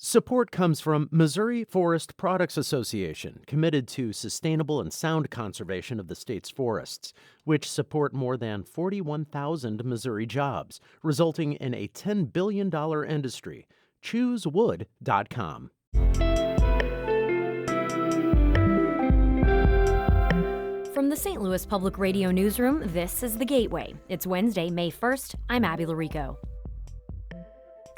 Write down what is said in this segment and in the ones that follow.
Support comes from Missouri Forest Products Association, committed to sustainable and sound conservation of the state's forests, which support more than 41,000 Missouri jobs, resulting in a $10 billion industry. ChooseWood.com. From the St. Louis Public Radio Newsroom, this is The Gateway. It's Wednesday, May 1st. I'm Abby Larico.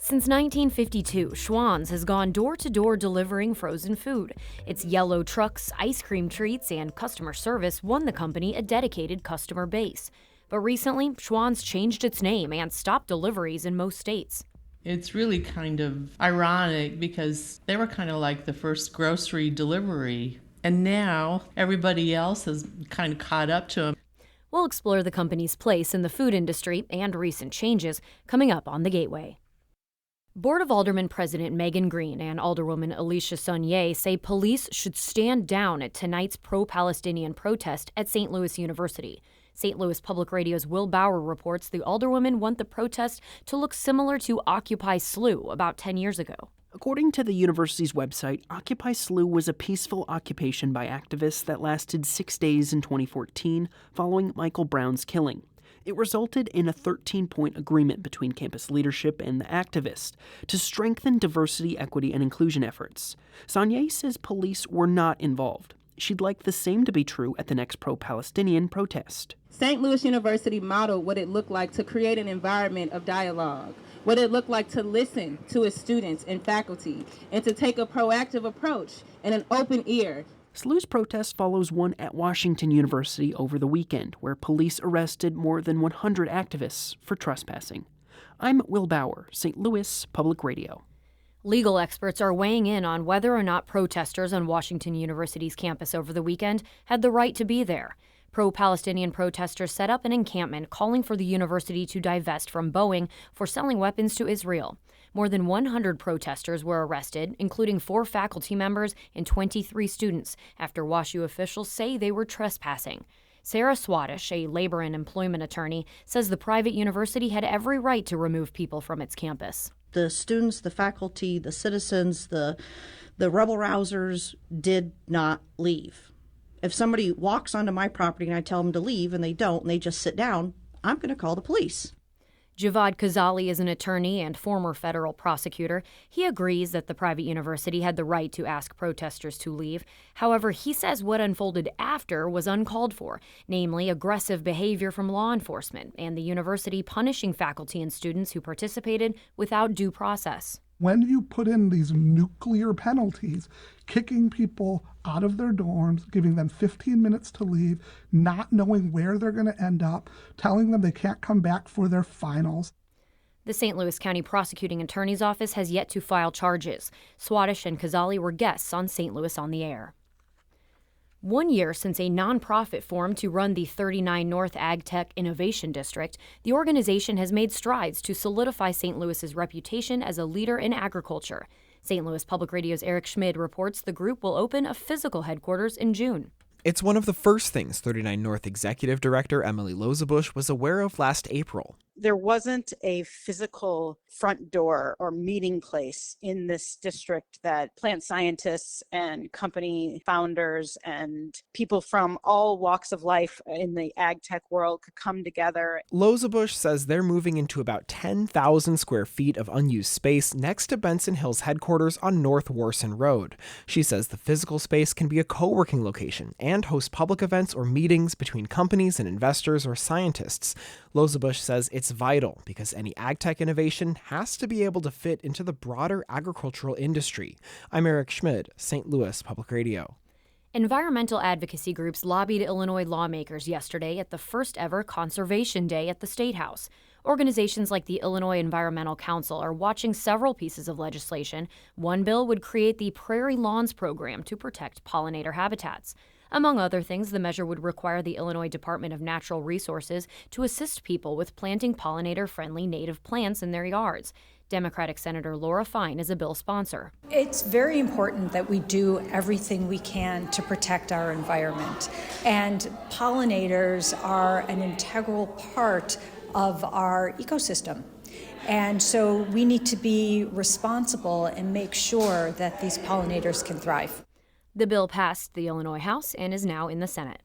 Since 1952, Schwan's has gone door-to-door delivering frozen food. Its yellow trucks, ice cream treats, and customer service won the company a dedicated customer base. But recently, Schwan's changed its name and stopped deliveries in most states. It's really kind of ironic because they were kind of like the first grocery delivery, and now everybody else has kind of caught up to them. We'll explore the company's place in the food industry and recent changes coming up on The Gateway. Board of Aldermen President Megan Green and Alderwoman Alicia Saunier say police should stand down at tonight's pro-Palestinian protest at St. Louis University. St. Louis Public Radio's Will Bauer reports the alderwomen want the protest to look similar to Occupy SLU about 10 years ago. According to the university's website, Occupy SLU was a peaceful occupation by activists that lasted 6 days in 2014 following Michael Brown's killing. It resulted in a 13-point agreement between campus leadership and the activists to strengthen diversity, equity, and inclusion efforts. Saunier says police were not involved. She'd like the same to be true at the next pro-Palestinian protest. St. Louis University modeled what it looked like to create an environment of dialogue, what it looked like to listen to its students and faculty, and to take a proactive approach and an open ear. SLU's protest follows one at Washington University over the weekend, where police arrested more than 100 activists for trespassing. I'm Will Bauer, St. Louis Public Radio. Legal experts are weighing in on whether or not protesters on Washington University's campus over the weekend had the right to be there. Pro-Palestinian protesters set up an encampment calling for the university to divest from Boeing for selling weapons to Israel. More than 100 protesters were arrested, including 4 faculty members and 23 students, after WashU officials say they were trespassing. Sarah Swadish, a labor and employment attorney, says the private university had every right to remove people from its campus. The students, the faculty, the citizens, the rebel-rousers did not leave. If somebody walks onto my property and I tell them to leave and they don't and they just sit down, I'm going to call the police. Javad Khazali is an attorney and former federal prosecutor. He agrees that the private university had the right to ask protesters to leave. However, he says what unfolded after was uncalled for, namely aggressive behavior from law enforcement and the university punishing faculty and students who participated without due process. When you put in these nuclear penalties, kicking people out of their dorms, giving them 15 minutes to leave, not knowing where they're going to end up, telling them they can't come back for their finals. The St. Louis County Prosecuting Attorney's Office has yet to file charges. Swadish and Khazali were guests on St. Louis on the Air. 1 year since a nonprofit formed to run the 39 North Ag Tech Innovation District, the organization has made strides to solidify St. Louis's reputation as a leader in agriculture. St. Louis Public Radio's Eric Schmid reports the group will open a physical headquarters in June. It's one of the first things 39 North Executive Director Emily Lozabush was aware of last April. There wasn't a physical front door or meeting place in this district that plant scientists and company founders and people from all walks of life in the ag tech world could come together. Lozabush says they're moving into about 10,000 square feet of unused space next to Benson Hill's headquarters on North Warson Road. She says the physical space can be a co-working location and host public events or meetings between companies and investors or scientists. Lozabush says it's vital because any ag tech innovation has to be able to fit into the broader agricultural industry. I'm Eric Schmid, St. Louis Public Radio. Environmental advocacy groups lobbied Illinois lawmakers yesterday at the first ever Conservation Day at the State House. Organizations like the Illinois Environmental Council are watching several pieces of legislation. One bill would create the Prairie Lawns Program to protect pollinator habitats. Among other things, the measure would require the Illinois Department of Natural Resources to assist people with planting pollinator-friendly native plants in their yards. Democratic Senator Laura Fine is a bill sponsor. It's very important that we do everything we can to protect our environment. And pollinators are an integral part of our ecosystem. And so we need to be responsible and make sure that these pollinators can thrive. The bill passed the Illinois House and is now in the Senate.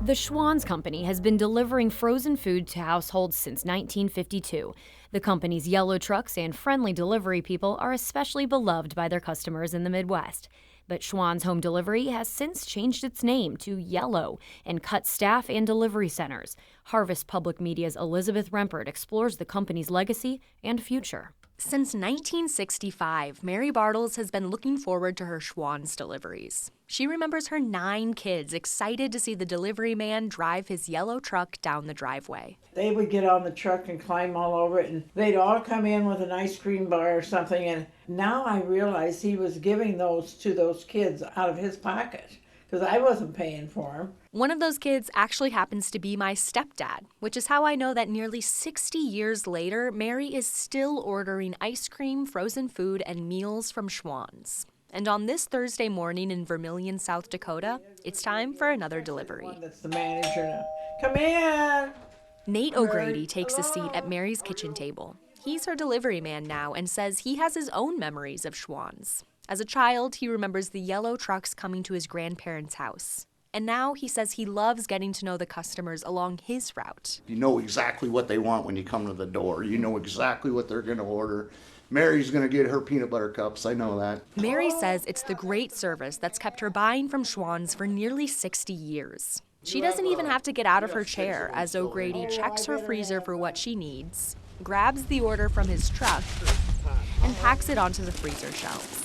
The Schwan's company has been delivering frozen food to households since 1952. The company's yellow trucks and friendly delivery people are especially beloved by their customers in the Midwest. But Schwan's Home Delivery has since changed its name to Yellow and cut staff and delivery centers. Harvest Public Media's Elizabeth Rembert explores the company's legacy and future. Since 1965, Mary Bartles has been looking forward to her Schwan's deliveries. She remembers her 9 kids excited to see the delivery man drive his yellow truck down the driveway. They would get on the truck and climb all over it, and they'd all come in with an ice cream bar or something, and now I realize he was giving those to those kids out of his pocket, because I wasn't paying for them. One of those kids actually happens to be my stepdad, which is how I know that nearly 60 years later, Mary is still ordering ice cream, frozen food, and meals from Schwan's. And on this Thursday morning in Vermilion, South Dakota, it's time for another delivery. That's the manager now. Come in! Nate O'Grady takes a seat at Mary's kitchen table. He's her delivery man now and says he has his own memories of Schwan's. As a child, he remembers the yellow trucks coming to his grandparents' house. And now he says he loves getting to know the customers along his route. You know exactly what they want when you come to the door. You know exactly what they're going to order. Mary's going to get her peanut butter cups. I know that. Mary says it's the great service that's kept her buying from Schwan's for nearly 60 years. She doesn't even have to get out of her chair as O'Grady checks her freezer for what she needs, grabs the order from his truck, and packs it onto the freezer shelves.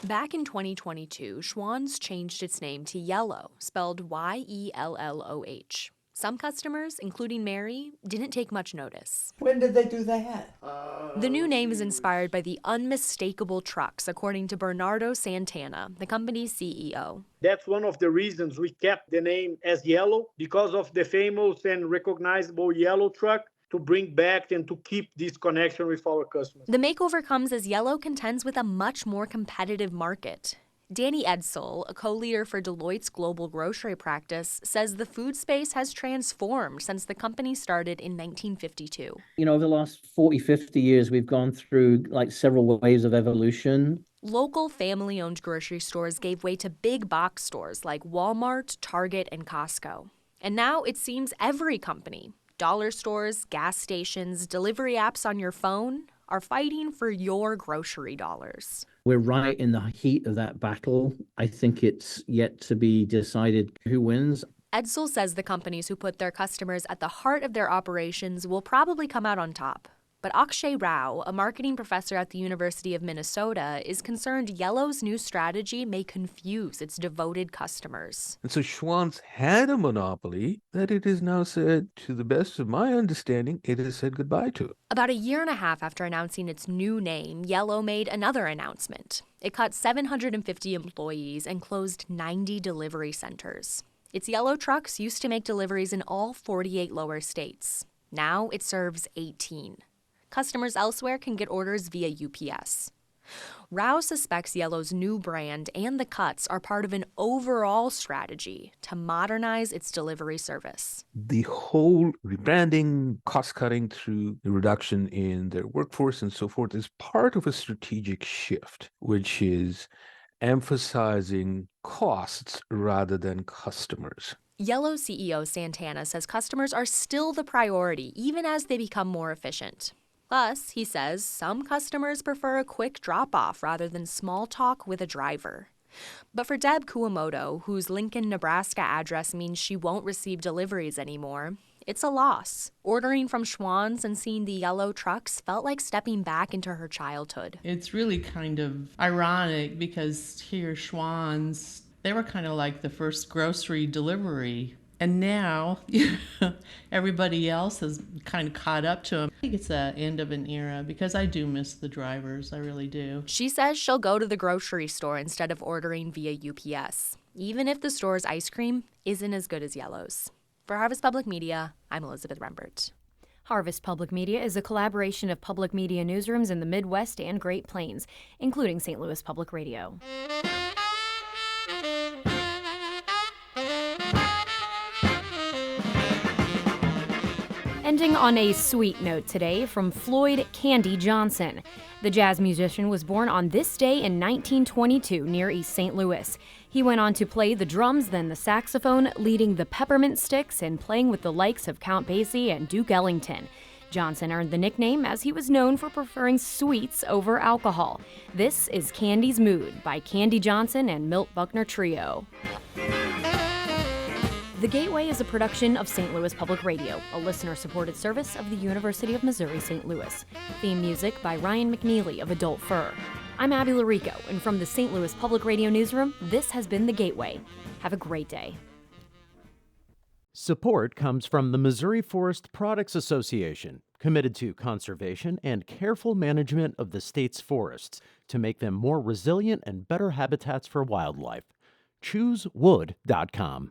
Back in 2022, Schwan's changed its name to Yellow, spelled Y-E-L-L-O-H. Some customers, including Mary, didn't take much notice. When did they do that? The new name is inspired by the unmistakable trucks, according to Bernardo Santana, the company's CEO. That's one of the reasons we kept the name as Yellow, because of the famous and recognizable yellow truck, to bring back and to keep this connection with our customers. The makeover comes as Yellow contends with a much more competitive market. Danny Edsel, a co-leader for Deloitte's global grocery practice, says the food space has transformed since the company started in 1952. Over the last 40, 50 years, we've gone through several waves of evolution. Local family-owned grocery stores gave way to big box stores like Walmart, Target, and Costco. And now it seems every company, dollar stores, gas stations, delivery apps on your phone, are fighting for your grocery dollars. We're right in the heat of that battle. I think it's yet to be decided who wins. Edsel says the companies who put their customers at the heart of their operations will probably come out on top. But Akshay Rao, a marketing professor at the University of Minnesota, is concerned Yellow's new strategy may confuse its devoted customers. And so Schwan's had a monopoly that it is now said, to the best of my understanding, it has said goodbye to. About a year and a half after announcing its new name, Yellow made another announcement. It cut 750 employees and closed 90 delivery centers. Its yellow trucks used to make deliveries in all 48 lower states. Now it serves 18. Customers elsewhere can get orders via UPS. Rao suspects Yellow's new brand and the cuts are part of an overall strategy to modernize its delivery service. The whole rebranding, cost-cutting through the reduction in their workforce and so forth is part of a strategic shift, which is emphasizing costs rather than customers. Yellow CEO Santana says customers are still the priority, even as they become more efficient. Plus, he says, some customers prefer a quick drop-off rather than small talk with a driver. But for Deb Kuwamoto, whose Lincoln, Nebraska address means she won't receive deliveries anymore, it's a loss. Ordering from Schwan's and seeing the yellow trucks felt like stepping back into her childhood. It's really kind of ironic because here Schwan's, they were kind of like the first grocery delivery. And now everybody else has kind of caught up to them. I think it's the end of an era because I do miss the drivers. I really do. She says she'll go to the grocery store instead of ordering via UPS, even if the store's ice cream isn't as good as Yellow's. For Harvest Public Media, I'm Elizabeth Rembert. Harvest Public Media is a collaboration of public media newsrooms in the Midwest and Great Plains, including St. Louis Public Radio. Ending on a sweet note today from Floyd Candy Johnson. The jazz musician was born on this day in 1922 near East St. Louis. He went on to play the drums, then the saxophone, leading the Peppermint Sticks and playing with the likes of Count Basie and Duke Ellington. Johnson earned the nickname as he was known for preferring sweets over alcohol. This is Candy's Mood by Candy Johnson and Milt Buckner Trio. The Gateway is a production of St. Louis Public Radio, a listener-supported service of the University of Missouri-St. Louis. Theme music by Ryan McNeely of Adult Fur. I'm Abby Larico, and from the St. Louis Public Radio newsroom, this has been The Gateway. Have a great day. Support comes from the Missouri Forest Products Association, committed to conservation and careful management of the state's forests to make them more resilient and better habitats for wildlife. ChooseWood.com